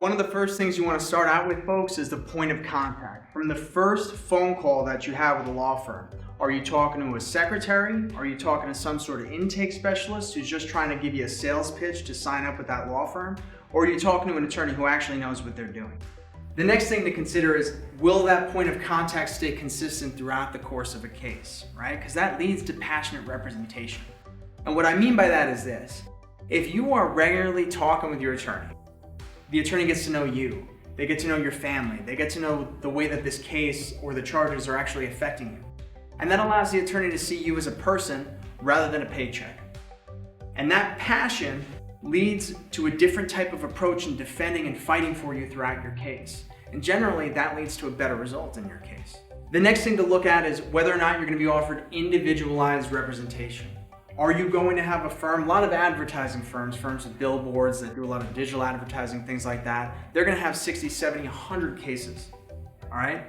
One of the first things you want to start out with, folks, is the point of contact. From the first phone call that you have with a law firm, are you talking to a secretary? Are you talking to some sort of intake specialist who's just trying to give you a sales pitch to sign up with that law firm? Or are you talking to an attorney who actually knows what they're doing? The next thing to consider is, will that point of contact stay consistent throughout the course of a case, right? Because that leads to passionate representation. And what I mean by that is this: if you are regularly talking with your attorney, the attorney gets to know you, they get to know your family, they get to know the way that this case or the charges are actually affecting you. And that allows the attorney to see you as a person rather than a paycheck. And that passion leads to a different type of approach in defending and fighting for you throughout your case. And generally, that leads to a better result in your case. The next thing to look at is whether or not you're going to be offered individualized representation. Are you going to have a firm, a lot of advertising firms with billboards that do a lot of digital advertising, things like that, they're going to have 60, 70, 100 cases, all right?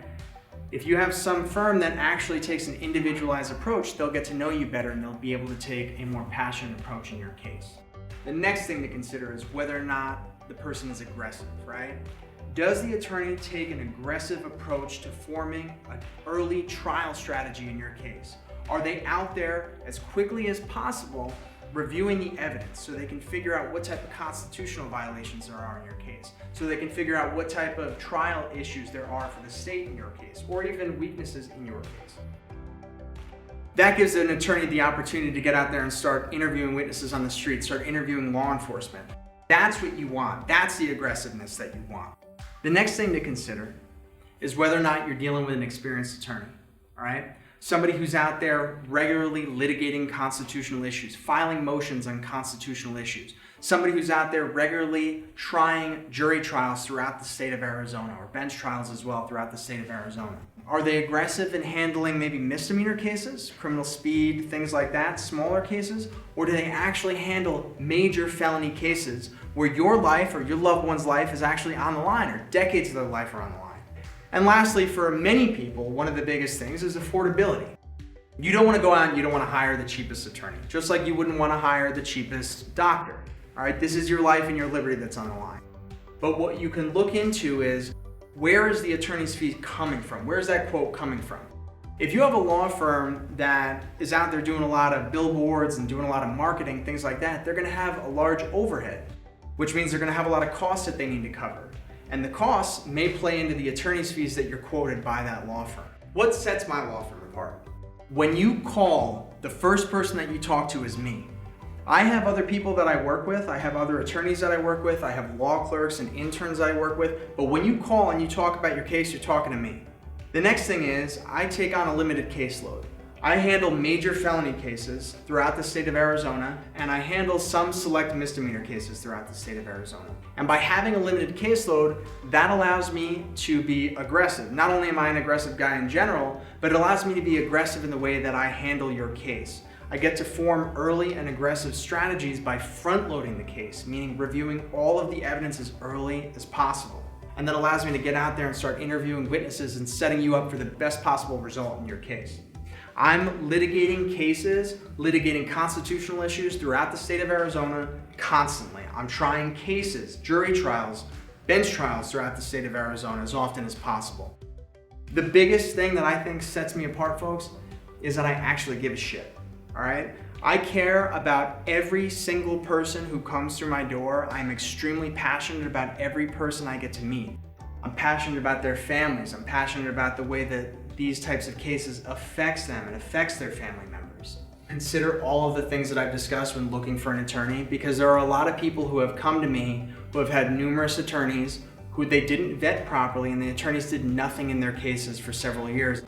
If you have some firm that actually takes an individualized approach, they'll get to know you better and they'll be able to take a more passionate approach in your case. The next thing to consider is whether or not the person is aggressive, right? Does the attorney take an aggressive approach to forming an early trial strategy in your case? Are they out there as quickly as possible reviewing the evidence so they can figure out what type of constitutional violations there are in your case, so they can figure out what type of trial issues there are for the state in your case, or even weaknesses in your case? That gives an attorney the opportunity to get out there and start interviewing witnesses on the street, start interviewing law enforcement. That's what you want. That's the aggressiveness that you want. The next thing to consider is whether or not you're dealing with an experienced attorney, all right? Somebody who's out there regularly litigating constitutional issues, filing motions on constitutional issues. Somebody who's out there regularly trying jury trials throughout the state of Arizona, or bench trials as well throughout the state of Arizona. Are they aggressive in handling maybe misdemeanor cases, criminal speed, things like that, smaller cases? Or do they actually handle major felony cases where your life or your loved one's life is actually on the line, or decades of their life are on the line? And lastly, for many people, one of the biggest things is affordability. You don't want to go out and you don't want to hire the cheapest attorney, just like you wouldn't want to hire the cheapest doctor. All right, this is your life and your liberty that's on the line. But what you can look into is, where is the attorney's fee coming from? Where's that quote coming from? If you have a law firm that is out there doing a lot of billboards and doing a lot of marketing, things like that, they're going to have a large overhead, which means they're going to have a lot of costs that they need to cover. And the costs may play into the attorney's fees that you're quoted by that law firm. What sets my law firm apart? When you call, the first person that you talk to is me. I have other people that I work with, I have other attorneys that I work with, I have law clerks and interns I work with, but when you call and you talk about your case, you're talking to me. The next thing is, I take on a limited caseload. I handle major felony cases throughout the state of Arizona, and I handle some select misdemeanor cases throughout the state of Arizona. And by having a limited caseload, that allows me to be aggressive. Not only am I an aggressive guy in general, but it allows me to be aggressive in the way that I handle your case. I get to form early and aggressive strategies by front-loading the case, meaning reviewing all of the evidence as early as possible. And that allows me to get out there and start interviewing witnesses and setting you up for the best possible result in your case. I'm litigating cases, litigating constitutional issues throughout the state of Arizona constantly. I'm trying cases, jury trials, bench trials throughout the state of Arizona as often as possible. The biggest thing that I think sets me apart, folks, is that I actually give a shit, all right? I care about every single person who comes through my door. I'm extremely passionate about every person I get to meet. I'm passionate about their families. I'm passionate about the way that these types of cases affects them and affects their family members. Consider all of the things that I've discussed when looking for an attorney, because there are a lot of people who have come to me who have had numerous attorneys who they didn't vet properly, and the attorneys did nothing in their cases for several years.